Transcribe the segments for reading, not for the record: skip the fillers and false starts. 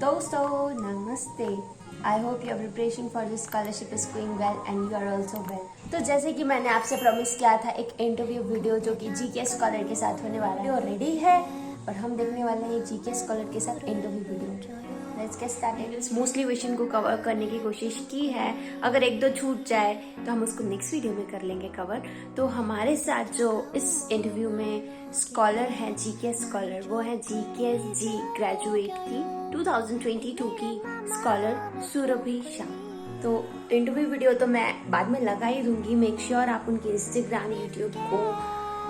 दोस्तों नमस्ते। I hope your preparation for this scholarship is going well and you are also well. तो जैसे कि मैंने आपसे प्रॉमिस किया था एक इंटरव्यू वीडियो जो कि जीके स्कॉलर के साथ होने वाला है, वो रेडी है और हम देखने वाले हैं जीके स्कॉलर के साथ interview video. Let's get started. Mostly question को कवर करने की कोशिश की है, अगर एक दो छूट जाए तो हम उसको नेक्स्ट वीडियो में कर लेंगे कवर। तो हमारे साथ जो इस इंटरव्यू में स्कॉलर है जीके स्कॉलर, वो है जीके जी ग्रेजुएट की 2022 की स्कॉलर सुरभि शाह। तो इंटरव्यू वीडियो तो मैं बाद में लगा ही दूंगी। मेक श्योर आप उनके इंस्टाग्राम यूट्यूब को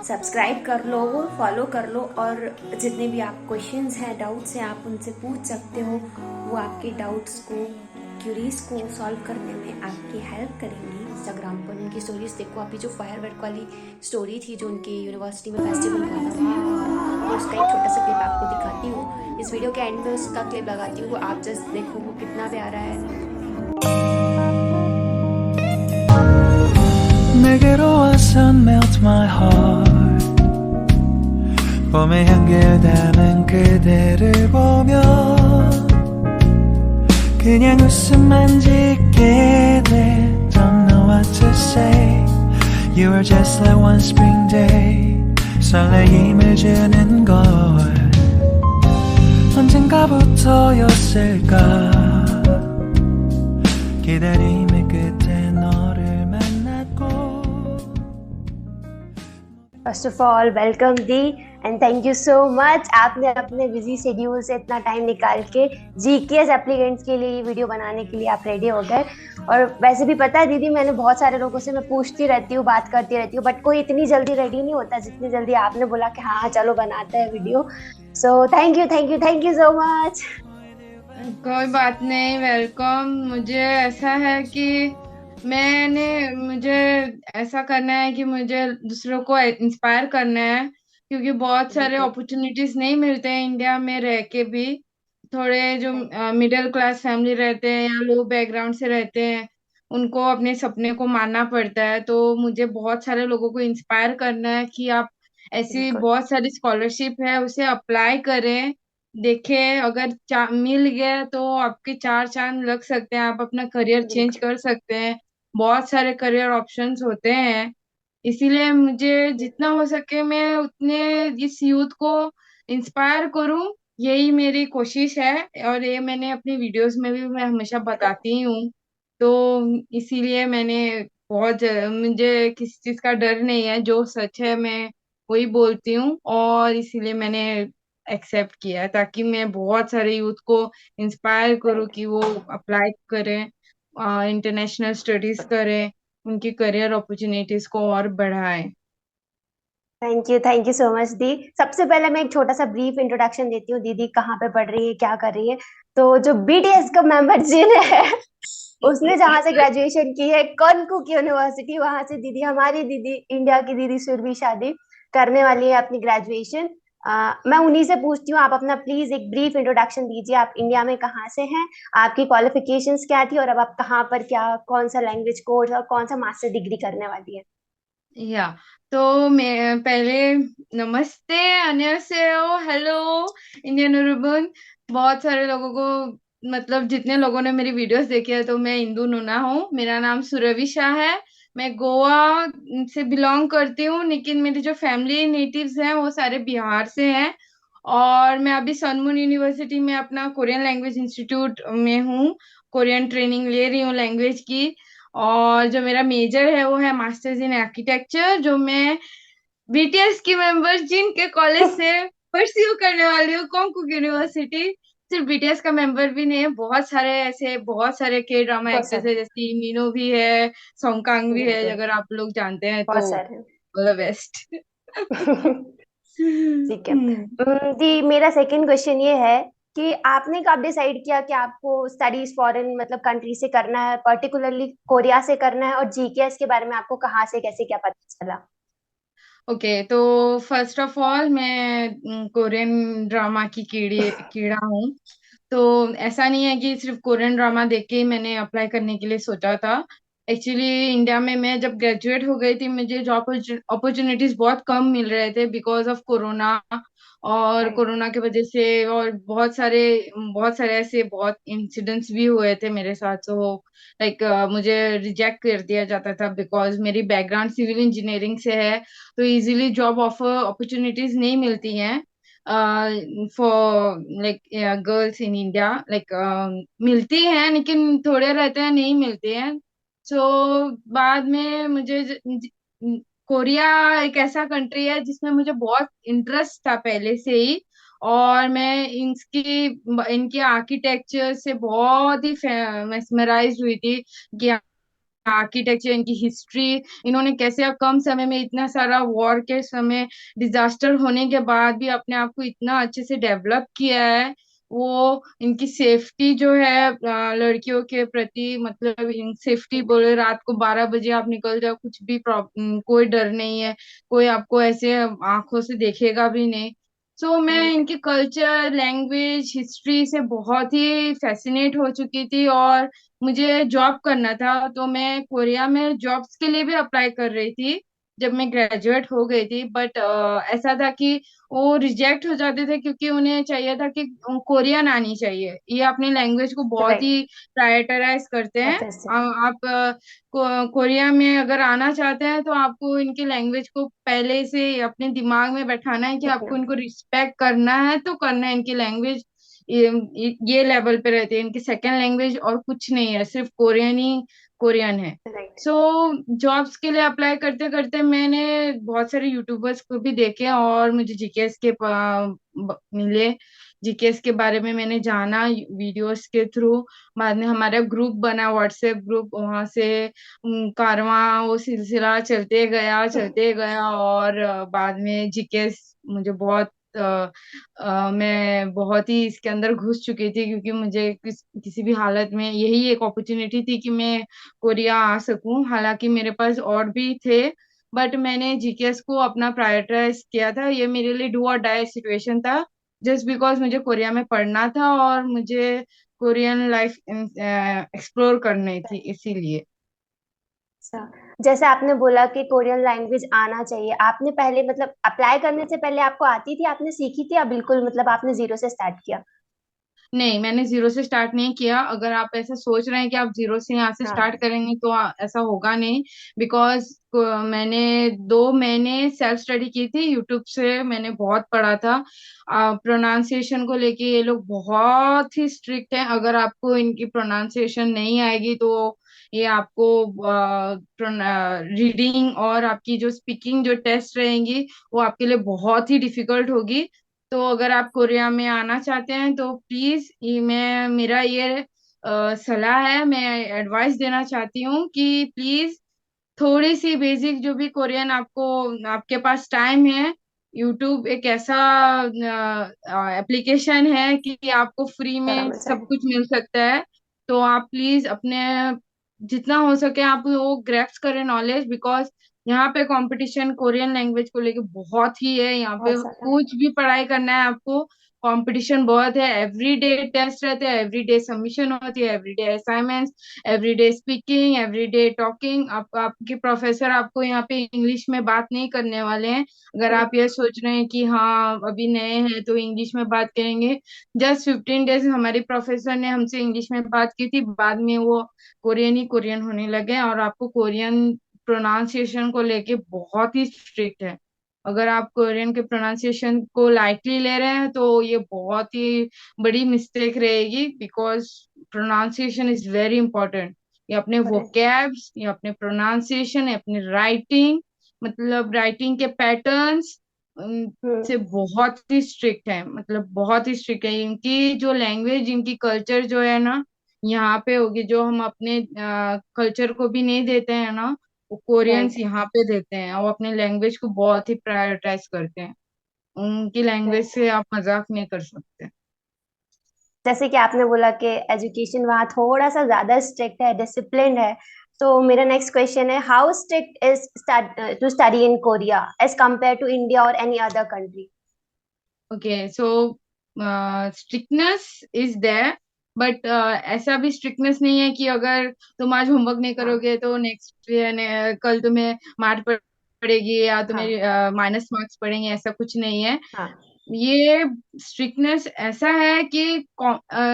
सब्सक्राइब कर लो, फॉलो कर लो और जितने भी आप क्वेश्चंस हैं, डाउट्स हैं, आप उनसे पूछ सकते हो। वो आपके डाउट्स को, क्यूरीज को सॉल्व करने में आपकी हेल्प करेंगी। इंस्टाग्राम पर उनकी स्टोरीज देखो। अभी जो फायरवर्क वाली स्टोरी थी जो उनकी यूनिवर्सिटी में फेस्टिवल हुआ था, उसका एक छोटा सा क्लिप आपको दिखाती हूँ। इस वीडियो के एंड में उसका क्लिप लगाती हूँ, आप जस्ट देखो वो कितना प्यारा है। 내게로 와서 melt my heart 봄의 향기를 담은 그대를 보며 그냥 웃음만 짓게 돼 Don't know what to say You are just like one spring day 설레임을 주는 걸 언젠가부터였을까 기다림의 끝에 너를 first of all welcome दी and thank you so much. आपने अपने बिजी शेड्यूल से इतना टाइम निकाल के जीकेएस एप्लीकेंट्स के लिए वीडियो बनाने के लिए आप रेडी हो गए। और वैसे भी पता है दीदी, मैंने बहुत सारे लोगों से मैं पूछती रहती हूँ, बात करती रहती हूँ, बट कोई इतनी जल्दी रेडी नहीं होता जितनी जल्दी आपने बोला कि हाँ चलो बनाते हैं video. So thank you thank you thank you so much. कोई बात नहीं, वेलकम। मुझे ऐसा है कि मुझे ऐसा करना है कि मुझे दूसरों को इंस्पायर करना है, क्योंकि बहुत सारे अपॉर्चुनिटीज नहीं मिलते हैं इंडिया में रह के भी। थोड़े जो मिडिल क्लास फैमिली रहते हैं या लो बैकग्राउंड से रहते हैं, उनको अपने सपने को मानना पड़ता है। तो मुझे बहुत सारे लोगों को इंस्पायर करना है कि आप ऐसी बिल्कुल बहुत सारी स्कॉलरशिप है, उसे अप्लाई करें। देखें, अगर मिल गया तो आपके चार चांद लग सकते हैं, आप अपना करियर चेंज बिल्कुल कर सकते हैं। बहुत सारे करियर ऑप्शंस होते हैं। इसीलिए मुझे जितना हो सके मैं उतने इस यूथ को इंस्पायर करूं, यही मेरी कोशिश है। और ये मैंने अपनी वीडियोस में भी मैं हमेशा बताती हूँ। तो इसीलिए मुझे किसी चीज का डर नहीं है, जो सच है मैं वही बोलती हूँ। और इसीलिए मैंने एक्सेप्ट किया है, ताकि मैं बहुत सारे यूथ को इंस्पायर करूँ राइट। कि वो अप्लाई करें, इंटरनेशनल स्टडीज करें, उनकी करियर अपॉर्चुनिटीज को और बढ़ाएं। थैंक यू सो मच दी। सबसे पहले मैं एक छोटा सा ब्रीफ इंट्रोडक्शन देती हूँ, दीदी कहाँ पे पढ़ रही है, क्या कर रही है। तो जो बीटीएस का मेंबर जिन है उसने जहाँ से ग्रेजुएशन की है कॉनकुक यूनिवर्सिटी, वहां से दीदी, हमारी दीदी, इंडिया की दीदी सुरभि शादी करने वाली है अपनी ग्रेजुएशन। मैं उन्हीं से पूछती हूँ, आप अपना प्लीज एक ब्रीफ इंट्रोडक्शन दीजिए। आप इंडिया में कहाँ से हैं, आपकी क्वालिफिकेशंस क्या थी और अब आप कहाँ पर, क्या कौन सा लैंग्वेज कोर्स और कौन सा मास्टर डिग्री करने वाली है। या तो मैं पहले नमस्ते, अन्यसेओ, हेलो इंडियन उर्बन। बहुत सारे लोगों को, मतलब जितने लोगों ने मेरी वीडियोस देखी है, तो मैं इंदु नुना हूँ। मेरा नाम सुरभि शाह है। मैं गोवा से बिलोंग करती हूँ, लेकिन मेरी जो फैमिली नेटिव्स हैं वो सारे बिहार से हैं। और मैं अभी सनमून यूनिवर्सिटी में अपना कोरियन लैंग्वेज इंस्टीट्यूट में हूँ, कोरियन ट्रेनिंग ले रही हूँ लैंग्वेज की। और जो मेरा मेजर है वो है मास्टर्स इन आर्किटेक्चर, जो मैं बीटीएस की मेंबर जिन के कॉलेज से परस्यू करने वाली हूँ, कोंकू यूनिवर्सिटी। सिर्फ बीटीएस का मेंबर भी नहीं है, बहुत सारे के ड्रामा बहुत एक्टर्स सारे, है, जैसे मीनो भी है, सोंगकांग भी है, बिल्कुल अगर आप लोग जानते हैं तो बहुत सारे। All the best. ठीक है। जी, मेरा सेकंड क्वेश्चन ये है कि आपने कब डिसाइड किया कि आपको स्टडीज फॉरेन मतलब कंट्री से करना है, पर्टिकुलरली कोरिया से करना है, और जीकेएस के बारे में आपको कहाँ से कैसे क्या पता चला। ओके, तो फर्स्ट ऑफ ऑल मैं कोरियन ड्रामा की कीड़ा हूँ। तो ऐसा नहीं है कि सिर्फ कोरियन ड्रामा देख के ही मैंने अप्लाई करने के लिए सोचा था। एक्चुअली इंडिया में मैं जब ग्रेजुएट हो गई थी, मुझे जॉब अपॉर्चुनिटीज बहुत कम मिल रहे थे बिकॉज ऑफ कोरोना। और राइट। कोरोना की वजह से और बहुत सारे ऐसे बहुत इंसिडेंट्स भी हुए थे मेरे साथ। तो लाइक मुझे रिजेक्ट कर दिया जाता था बिकॉज मेरी बैकग्राउंड सिविल इंजीनियरिंग से है। तो इजीली जॉब ऑफर अपॉर्चुनिटीज नहीं मिलती हैं for like girls in India. Like मिलती हैं लेकिन थोड़े रहते हैं, नहीं मिलती हैं। सो बाद में कोरिया एक ऐसा कंट्री है जिसमें मुझे बहुत इंटरेस्ट था पहले से ही। और मैं इनकी आर्किटेक्चर से बहुत ही मेस्मराइज हुई थी कि आर्किटेक्चर, इनकी हिस्ट्री, इन्होंने कैसे अब कम समय में इतना सारा वॉर के समय डिजास्टर होने के बाद भी अपने आप को इतना अच्छे से डेवलप किया है। वो इनकी सेफ्टी जो है लड़कियों के प्रति, मतलब इन सेफ्टी बोले, रात को 12 बजे आप निकल जाओ, कुछ भी प्रॉब्लम, कोई डर नहीं है, कोई आपको ऐसे आंखों से देखेगा भी नहीं। सो मैं राइट। इनके कल्चर, लैंग्वेज, हिस्ट्री से बहुत ही फैसिनेट हो चुकी थी। और मुझे जॉब करना था, तो मैं कोरिया में जॉब्स के लिए भी अप्लाई कर रही थी जब मैं ग्रेजुएट हो गई थी। बट ऐसा था कि वो रिजेक्ट हो जाते थे क्योंकि उन्हें चाहिए था कि कोरियन आनी चाहिए। ये अपनी लैंग्वेज को बहुत राइट। ही प्रायोरिटाइज करते हैं। एफएससी। आप कोरिया में अगर आना चाहते हैं तो आपको इनकी लैंग्वेज को पहले से अपने दिमाग में बैठाना है कि सीखना। आपको इनको रिस्पेक्ट करना है तो करना है। इनकी लैंग्वेज ये लेवल पे रहती है, इनकी सेकेंड लैंग्वेज और कुछ नहीं है, सिर्फ कोरियन ही कोरियन है। राइट। सो जॉब्स के लिए अप्लाई करते करते मैंने बहुत सारे यूट्यूबर्स को भी देखे और मुझे जीकेएस के मिले। जीकेएस के बारे में मैंने जाना वीडियोस के थ्रू। बाद में हमारा ग्रुप बना, व्हाट्सएप ग्रुप, वहां से कारवां वो सिलसिला चलते गया। और बाद में जीकेएस मुझे बहुत मैं बहुत ही इसके अंदर घुस चुकी थी क्योंकि मुझे किसी भी हालत में यही एक अपॉर्चुनिटी थी कि मैं कोरिया आ सकूं। हालांकि मेरे पास और भी थे, बट मैंने जीकेएस को अपना प्रायोरिटाइज किया था। ये मेरे लिए डू और डाई सिचुएशन था, जस्ट बिकॉज मुझे कोरिया में पढ़ना था और मुझे कोरियन लाइफ एक्सप्लोर करनी थी, इसीलिए। अच्छा, जैसे आपने बोला कि कोरियन लैंग्वेज आना चाहिए, आपने पहले मतलब अप्लाई करने से पहले आपको आती थी, आपने सीखी थी, या बिल्कुल मतलब आपने जीरो से स्टार्ट किया? नहीं, मैंने जीरो से स्टार्ट नहीं किया। अगर आप ऐसा सोच रहे हैं कि आप जीरो से यहाँ से स्टार्ट हाँ। करेंगे तो ऐसा होगा नहीं। बिकॉज मैंने 2 महीने सेल्फ स्टडी की थी यूट्यूब से, मैंने बहुत पढ़ा था। प्रोनाउंसिएशन को लेके ये लोग बहुत ही स्ट्रिक्ट हैं। अगर आपको इनकी प्रोनाउंसिएशन नहीं आएगी तो ये आपको रीडिंग और आपकी जो स्पीकिंग जो टेस्ट रहेंगी वो आपके लिए बहुत ही डिफिकल्ट होगी। तो अगर आप कोरिया में आना चाहते हैं तो प्लीज, ये मैं मेरा ये सलाह है, मैं एडवाइस देना चाहती हूँ कि प्लीज थोड़ी सी बेसिक जो भी कोरियन आपको, आपके पास टाइम है, यूट्यूब एक ऐसा एप्लीकेशन है कि आपको फ्री सारा में मिल सब जाएगा। कुछ मिल सकता है। तो आप प्लीज अपने जितना हो सके आप वो ग्रैप्स करें नॉलेज। बिकॉज यहाँ पे कंपटीशन कोरियन लैंग्वेज को लेके बहुत ही है। यहाँ पे बहुत सारा। कुछ भी पढ़ाई करना है आपको, कंपटीशन बहुत है। एवरीडे टेस्ट रहते हैं, एवरीडे सबमिशन होती है, everyday assignments, everyday speaking, everyday talking. आपके प्रोफेसर आपको यहाँ पे इंग्लिश में बात नहीं करने वाले हैं। अगर आप ये सोच रहे हैं कि हाँ अभी नए हैं तो इंग्लिश में बात करेंगे, जस्ट 15 डेज हमारी प्रोफेसर ने हमसे इंग्लिश में बात की थी, बाद में वो कोरियन ही कोरियन होने लगे। और आपको कोरियन प्रोनाउंसिएशन को लेके बहुत ही स्ट्रिक्ट है। अगर आप कोरियन के प्रोनाउंसिएशन को लाइटली ले रहे हैं तो ये बहुत ही बड़ी मिस्टेक रहेगी। Because pronunciation is very important. ये अपने करेक्ट। वोकैब्स, ये अपने प्रोनाउंसिएशन, अपने राइटिंग, मतलब राइटिंग के पैटर्न्स हम्म। से बहुत ही स्ट्रिक्ट है, मतलब बहुत ही स्ट्रिक्ट है। इनकी जो लैंग्वेज, इनकी कल्चर जो है ना, यहाँ पे होगी जो हम अपने कल्चर को भी नहीं देते हैं ना, वो कोरियंस राइट। यहाँ पे देते हैं। और अपने लैंग्वेज को बहुत ही प्रायोरिटाइज करते हैं। उनकी लैंग्वेज राइट। से आप मजाक नहीं कर सकते। जैसे कि आपने बोला कि एजुकेशन वहाँ थोड़ा सा ज्यादा स्ट्रिक्ट है, डिसिप्लिन है। तो मेरा नेक्स्ट क्वेश्चन है, how strict is to study in Korea as compare to India or any other country? Okay, so strictness is there, but ऐसा भी स्ट्रिक्टनेस नहीं है कि अगर तुम आज होमवर्क नहीं हाँ। करोगे तो नेक्स्ट कल तुम्हें मार पड़ेगी या हाँ। तुम्हें माइनस मार्क्स पड़ेंगे, ऐसा कुछ नहीं है। हाँ। ये स्ट्रिक्टनेस ऐसा है कि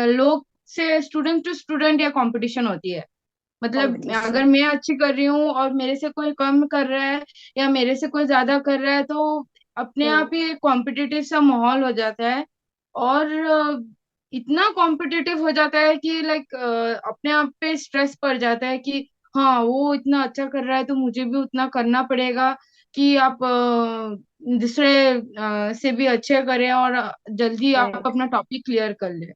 लोग से स्टूडेंट टू स्टूडेंट या कंपटीशन होती है। मतलब अगर कंपटीशन। मैं अच्छी कर रही हूँ और मेरे से कोई कम कर रहा है या मेरे से कोई ज्यादा कर रहा है, तो अपने आप हम्म। ही एक कॉम्पिटिटिव सा माहौल हो जाता है। और इतना कॉम्पिटिटिव हो जाता है कि लाइक अपने आप पे स्ट्रेस पड़ जाता है कि हाँ वो इतना अच्छा कर रहा है तो मुझे भी उतना करना पड़ेगा, कि आप दूसरे से भी अच्छे करें और जल्दी आप राइट। अपना टॉपिक क्लियर कर ले।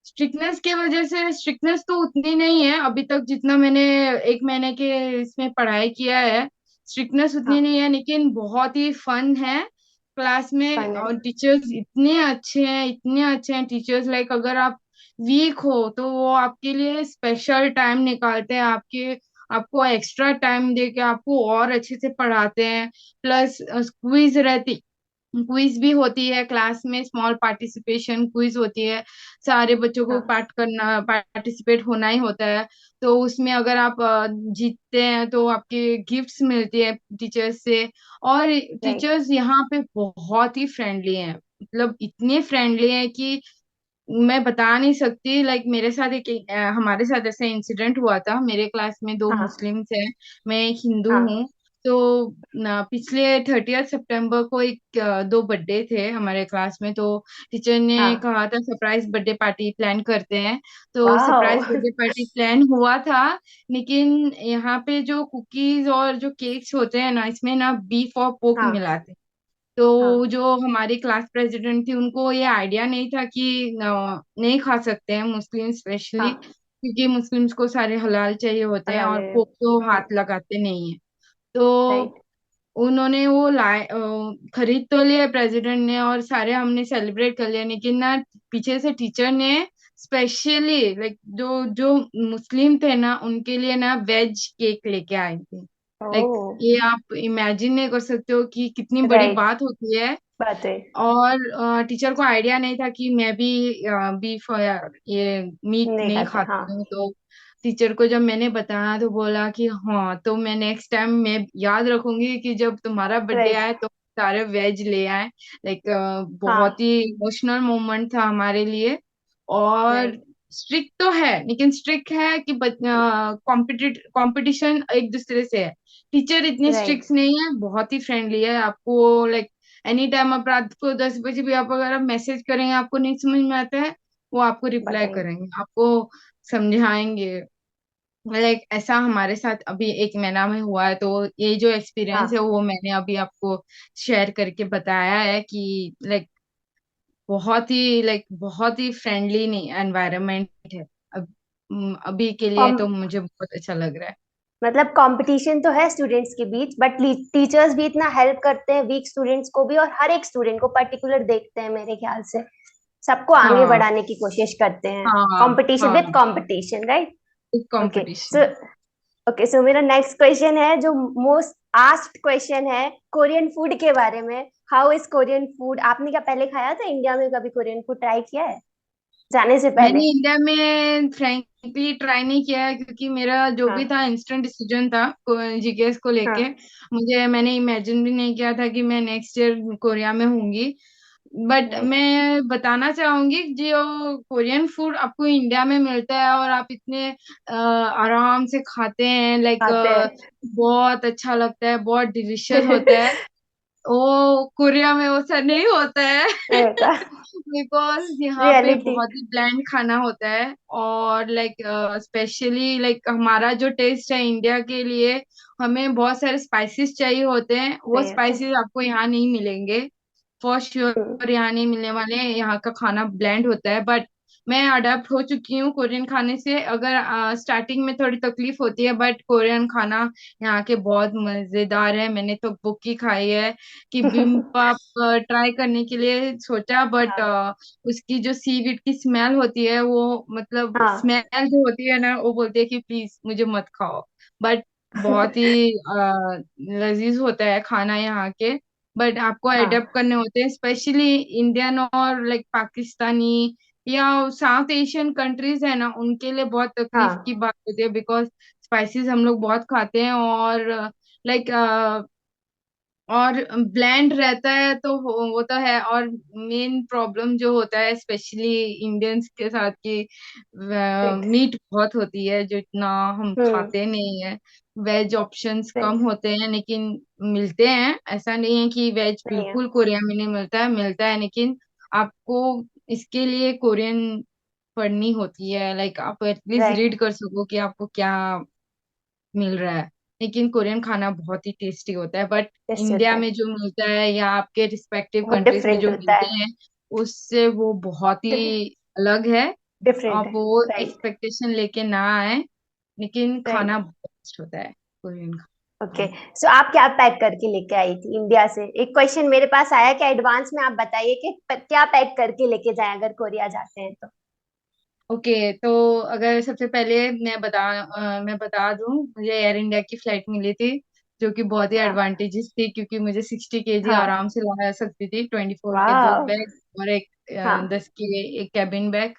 स्ट्रिक्टनेस की वजह से, स्ट्रिक्टनेस तो उतनी नहीं है अभी तक जितना मैंने 1 महीने के इसमें पढ़ाई किया है। स्ट्रिक्टनेस उतनी हाँ। नहीं है, लेकिन बहुत ही फन है क्लास में। फन है। और टीचर्स इतने अच्छे हैं, इतने अच्छे हैं टीचर्स। लाइक अगर आप वीक हो तो वो आपके लिए स्पेशल टाइम निकालते हैं, आपको एक्स्ट्रा टाइम दे के आपको और अच्छे से पढ़ाते हैं। प्लस क्विज रहती, क्विज भी होती है क्लास में, स्मॉल पार्टिसिपेशन क्विज होती है। सारे बच्चों को हाँ। पार्टिसिपेट होना ही होता है। तो उसमें अगर आप जीतते हैं तो आपके गिफ्ट्स मिलती है टीचर्स से। और राइट। टीचर्स यहाँ पे बहुत ही फ्रेंडली हैं, मतलब इतने फ्रेंडली हैं कि मैं बता नहीं सकती। लाइक मेरे साथ हमारे साथ ऐसा इंसिडेंट हुआ था। मेरे क्लास में दो हाँ। मुस्लिम्स हैं, मैं एक हिंदू हाँ। हूँ। तो पिछले 30 सितंबर को दो बर्थडे थे हमारे क्लास में। तो टीचर ने हाँ। कहा था सरप्राइज बर्थडे पार्टी प्लान करते हैं। तो सरप्राइज वाह। बर्थडे पार्टी प्लान हुआ था, लेकिन यहाँ पे जो कुकीज और जो केक्स होते हैं ना, इसमें ना बीफ और पोक हाँ। मिलाते हैं। हाँ। तो जो हमारी क्लास प्रेसिडेंट थी उनको ये आइडिया नहीं था कि नहीं खा सकते हैं मुस्लिम स्पेशली, हाँ। क्योंकि मुस्लिम्स को सारे हलाल चाहिए होते हैं और पोक तो हाथ लगाते नहीं है। तो राइट। उन्होंने वो खरीद तो लिया प्रेसिडेंट ने और सारे हमने सेलिब्रेट कर लिया, लेकिन ना पीछे से टीचर ने स्पेशली लाइक जो जो मुस्लिम थे ना उनके लिए ना वेज केक लेके आए थे। Like oh. ये आप इमेजिन नहीं कर सकते हो कि कितनी बड़ी राइट। बात होती है। बात है। और टीचर को आइडिया नहीं था कि मैं भी बीफ या ये मीट नहीं नहीं खाते हाँ। खाती हूँ। तो टीचर को जब मैंने बताया तो बोला कि हाँ, तो मैं नेक्स्ट टाइम मैं याद रखूंगी कि जब तुम्हारा बर्थडे राइट। आए तो सारे वेज ले आए। लाइक बहुत हाँ। ही इमोशनल मोमेंट था हमारे लिए। और राइट। स्ट्रिक्ट तो है, लेकिन स्ट्रिक्ट है कि कंपटीशन एक दूसरे से है। टीचर इतने राइट। स्ट्रिक्ट नहीं है, बहुत ही फ्रेंडली है। आपको लाइक एनी टाइम आप रात को 10 बजे भी आप अगर आप मैसेज करेंगे आपको नहीं समझ में आता है, वो आपको रिप्लाई बताएंगे। करेंगे, आपको समझाएंगे। लाइक ऐसा हमारे साथ अभी 1 महीना में हुआ है। तो ये जो एक्सपीरियंस है हाँ। वो मैंने अभी आपको शेयर करके बताया है कि लाइक बहुत ही फ्रेंडली नहीं एनवायरनमेंट है। अब अभी के लिए कॉम तो मुझे बहुत अच्छा लग रहा है। मतलब कंपटीशन तो है स्टूडेंट्स के बीच, बट टीचर्स भी इतना हेल्प करते हैं वीक स्टूडेंट्स को भी, और हर एक स्टूडेंट को पर्टिकुलर देखते हैं मेरे ख्याल से। सबको आगे हाँ बढ़ाने की कोशिश करते हैं। हाँ कंपटीशन हाँ, with competition, right. Okay. Competition. So okay, so मेरा नेक्स्ट क्वेश्चन है जो मोस्ट आस्क्ड क्वेश्चन है, कोरियन फूड के बारे में। How is Korean food? आपने क्या पहले खाया था इंडिया में? कभी कोरियन फूड ट्राई किया है जाने से पहले? मैंने इंडिया में फ्रैंकली ट्राई नहीं किया है, क्योंकि मेरा जो भी हाँ। था इंस्टेंट डिसीजन था जीकेएस को लेके। हाँ। मैंने इमेजिन भी नहीं किया था कि मैं नेक्स्ट ईयर कोरिया में होंगी। But right. मैं बताना चाहूंगी जो कोरियन फूड आपको इंडिया में मिलता है और आप इतने आराम से खाते हैं, लाइक आते हैं। बहुत अच्छा लगता है, बहुत डिलिशियस होता है। वो कोरिया में वो सब नहीं होता है होता। बिकॉज यहाँ पे रियलिटी। बहुत ही ब्लैंड खाना होता है। और लाइक स्पेशली लाइक हमारा जो टेस्ट है इंडिया के लिए, हमें बहुत सारे स्पाइसेस चाहिए होते हैं, वो चाहिए होते हैं। स्पाइसेस आपको यहाँ नहीं मिलेंगे। For hmm. श्योर यहाँ नहीं मिलने वाले हैं, यहाँ का खाना ब्लेंड होता है। बट मैं अडेप्ट हो चुकी हूँ कोरियन खाने से। अगर स्टार्टिंग में थोड़ी तकलीफ होती है, बट कोरियन खाना यहाँ के बहुत मजेदार है। मैंने तो बुक ही खाई है कि बिम्बाप ट्राई करने के लिए सोचा, बट हाँ। उसकी जो सीवीड की स्मेल होती है, वो मतलब हाँ। स्मेल जो होती है ना, वो बोलती है कि प्लीज मुझे मत खाओ। बट बहुत ही लजीज होता है खाना यहाँ के। बट आपको हाँ। अडेप्ट करने होते हैं, स्पेशली इंडियन और लाइक पाकिस्तानी या साउथ एशियन कंट्रीज है ना, उनके लिए बहुत तकलीफ की हाँ। बात होती है। बिकॉज स्पाइसेस हम लोग बहुत खाते हैं। और लाइक और ब्लैंड रहता है तो वो तो है। और मेन प्रॉब्लम जो होता है स्पेशली इंडियंस के साथ की राइट। मीट बहुत होती है जो इतना हम हम्म। खाते नहीं है। वेज ऑप्शंस कम राइट। होते हैं लेकिन मिलते हैं। ऐसा नहीं है कि वेज नहीं है। बिल्कुल कोरिया में नहीं मिलता है, मिलता है, लेकिन आपको इसके लिए कोरियन पढ़नी होती है। लाइक आप एटलीस्ट राइट। रीड कर सको कि आपको क्या मिल रहा है। लेकिन कोरियन खाना बहुत ही टेस्टी होता है। बट टेस्टी होता इंडिया है। में जो मिलता है या आपके रिस्पेक्टिव बहुत कंट्रीज में डिफरेंट जो होता मिलते है। हैं उससे वो बहुत ही अलग है। डिफरेंट आप है। वो राइट। एक्सपेक्टेशन लेके ना आए, लेकिन खाना राइट। बहुत अच्छा होता है कोरियन ओके। खाना। सो आप क्या पैक करके लेके आई थी इंडिया से? एक क्वेश्चन मेरे पास आया कि एडवांस में आप बताइए कि क्या पैक करके लेके जाएं अगर कोरिया जाते हैं तो। ओके, तो अगर सबसे पहले मैं बता दूं, मुझे एयर इंडिया की फ्लाइट मिली थी जो कि बहुत ही हाँ। एडवांटेजेस थी, क्योंकि मुझे 60 केजी हाँ। आराम से ला सकती थी। 24 के दो वाह। बैग और एक हाँ। 10 के एक कैबिन बैग।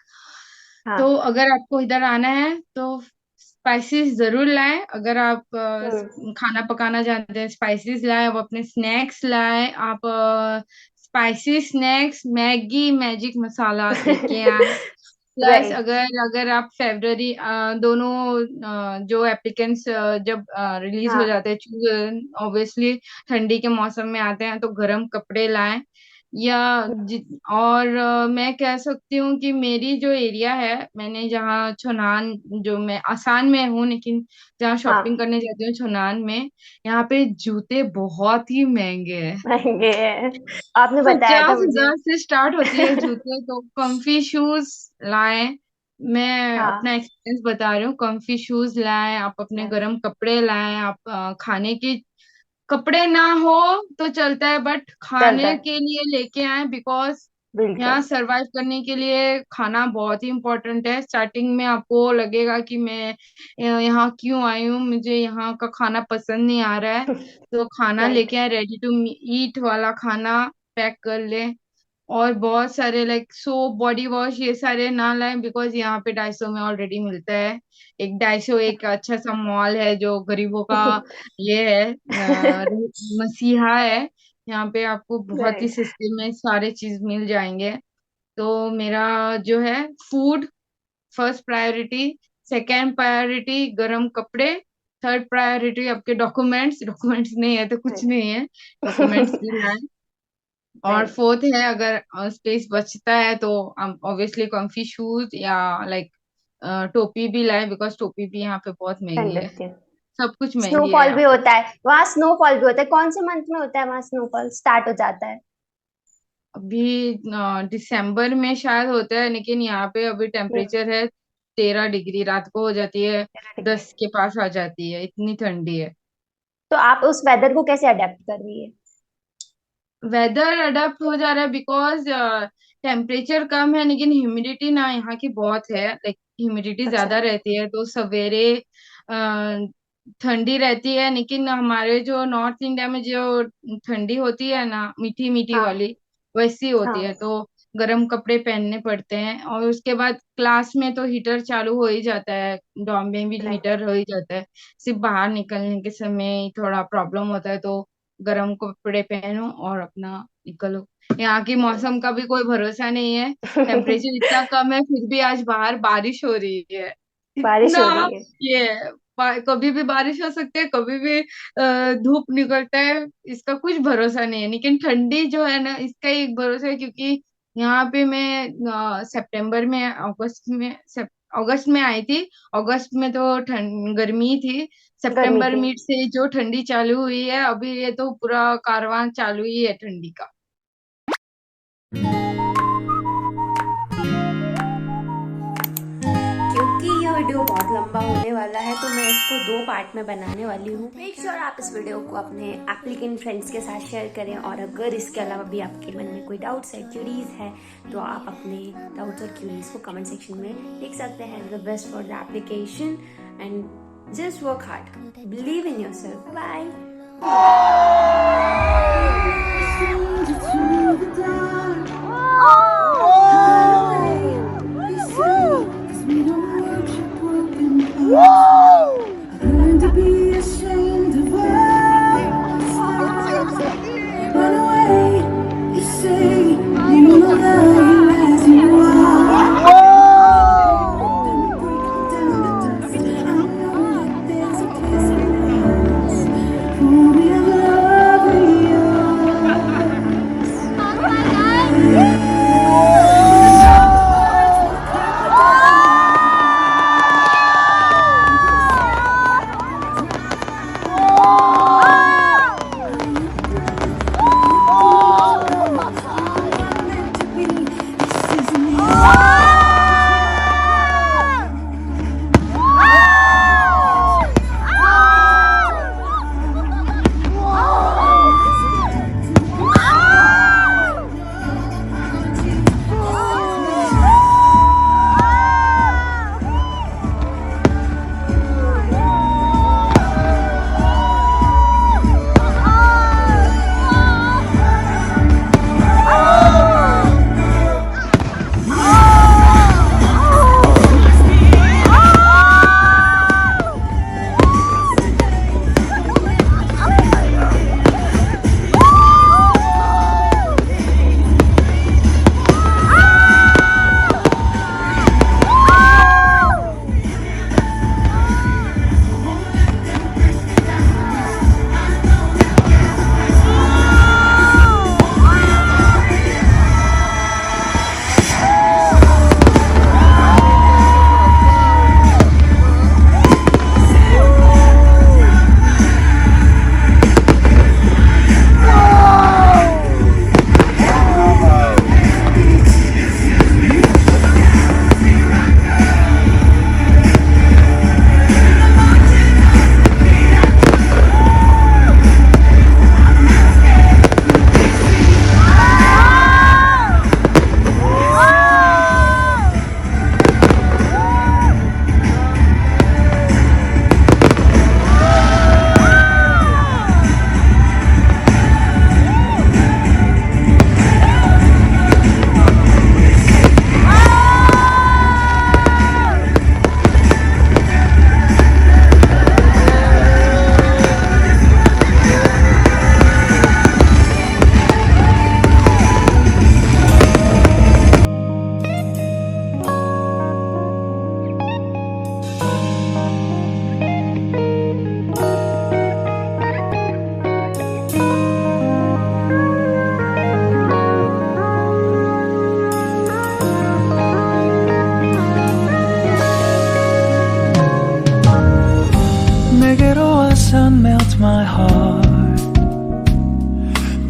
हाँ। तो अगर आपको इधर आना है तो स्पाइसेस जरूर लाएं। अगर आप हम्म। खाना पकाना जानते हैं, स्पाइसेस लाएं। आप अपने स्नैक्स लाएं। आप स्पाइसी स्नैक्स, मैगी, मैजिक मसाला लेके आएं। Plus right. अगर अगर आप फेब्रवरी दोनों जो एप्लीकेंट्स जब रिलीज हो हाँ। जाते हैं, ऑब्वियसली ठंडी के मौसम में आते हैं, तो गर्म कपड़े लाएं। या और मैं कह सकती हूँ कि मेरी जो एरिया है, मैंने जहाँ छोनान, जो मैं आसाम में हूँ लेकिन जहाँ शॉपिंग हाँ। करने जाती हूँ छोनान में, यहाँ पे जूते बहुत ही महंगे हैं। महंगे हैं। आपने बताया था 50,000 मुझे। से स्टार्ट होती है जूते। तो कंफी शूज लाएं। मैं अपना हाँ। एक्सपीरियंस बता रही हूँ। कंफी शूज लाएं, आप अपने गर्म कपड़े लाएं। आप खाने के कपड़े ना हो तो चलता है, बट चलता खाने है। के लिए लेके आए, बिकॉज यहाँ बिल्कुल। सरवाइव करने के लिए खाना बहुत ही इम्पोर्टेंट है। स्टार्टिंग में आपको लगेगा कि मैं यहाँ क्यों आई हूँ, मुझे यहाँ का खाना पसंद नहीं आ रहा है। तो खाना राइट। लेके आए, रेडी टू ईट वाला खाना पैक कर ले। और बहुत सारे लाइक सोप, बॉडी वॉश, ये सारे ना लाएं, बिकॉज यहाँ पे 250 में ऑलरेडी मिलता है। एक 250 एक अच्छा सा मॉल है जो गरीबों का ये है, मसीहा है। यहाँ पे आपको बहुत ही राइट। सस्ते में सारे चीज मिल जाएंगे। तो मेरा जो है food first priority, second priority गरम कपड़े, थर्ड प्रायोरिटी आपके डॉक्यूमेंट्स। डॉक्यूमेंट्स नहीं है तो कुछ राइट। नहीं है, डॉक्यूमेंट्स भी लाएं। और राइट। फोर्थ है, अगर स्पेस बचता है तो ऑब्वियसली कॉम्फी शूज या लाइक टोपी भी लाए, बिकॉज टोपी भी यहाँ पे बहुत महंगी ठंड है। लगती है। सब कुछ महंगी है स्नोफॉल यहाँ भी पे। होता है वहां, स्नोफॉल भी होता है। कौन से मंथ में होता है वहां स्नोफॉल स्टार्ट हो जाता है? अभी दिसंबर में शायद होता है, लेकिन यहाँ पे अभी हम्म। टेम्परेचर है 13 डिग्री, रात को हो जाती है 13 डिग्री। 10 के पास आ जाती है, इतनी ठंडी है। तो आप उस वेदर को कैसे अडेप्ट कर रही है? वेदर अडेप्ट हो जा रहा है, बिकॉज टेम्परेचर कम है लेकिन ह्यूमिडिटी ना यहाँ की बहुत है। लाइक ह्यूमिडिटी अच्छा। ज्यादा रहती है, तो सवेरे अ, ठंडी रहती है। लेकिन हमारे जो नॉर्थ इंडिया में जो ठंडी होती है ना, मीठी मीठी हाँ। वाली, वैसी होती है। हाँ। तो गर्म कपड़े पहनने पड़ते हैं। और उसके बाद क्लास में तो हीटर चालू हो ही जाता है, डॉर्म में भी राइट। हीटर हो ही जाता है। सिर्फ बाहर निकलने के समय थोड़ा प्रॉब्लम होता है, तो गर्म कपड़े पहनो और अपना निकलो। यहाँ की मौसम का भी कोई भरोसा नहीं है। टेम्परेचर इतना कम है फिर भी आज बाहर बारिश हो रही है। बारिश इतना हो रही है। ये कभी भी बारिश हो सकती है, कभी भी धूप निकलता है, इसका कुछ भरोसा नहीं है। लेकिन ठंडी जो है ना, इसका एक भरोसा है, क्योंकि यहाँ पे मैं सितंबर में, अगस्त में आई थी। अगस्त में तो ठंड गर्मी थी। गर्मी सितंबर थी। मिड से जो ठंडी चालू हुई है, अभी ये तो पूरा कारवां चालू ही है ठंडी का। क्योंकि ये वीडियो बहुत लंबा होने वाला है तो मैं इसको 2 पार्ट में बनाने वाली हूँ। मेक श्योर आप इस वीडियो को अपने एप्लीकेंट फ्रेंड्स के साथ शेयर करें। और अगर इसके अलावा भी आपके मन में कोई डाउट्स है, क्यूरीज है, तो आप अपने डाउट्स और क्यूरीज को कमेंट सेक्शन में लिख सकते हैं। The best for the application and just work hard, believe in yourself. Bye. Learn to be ashamed of us.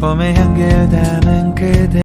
봄에 향기를 담은 그대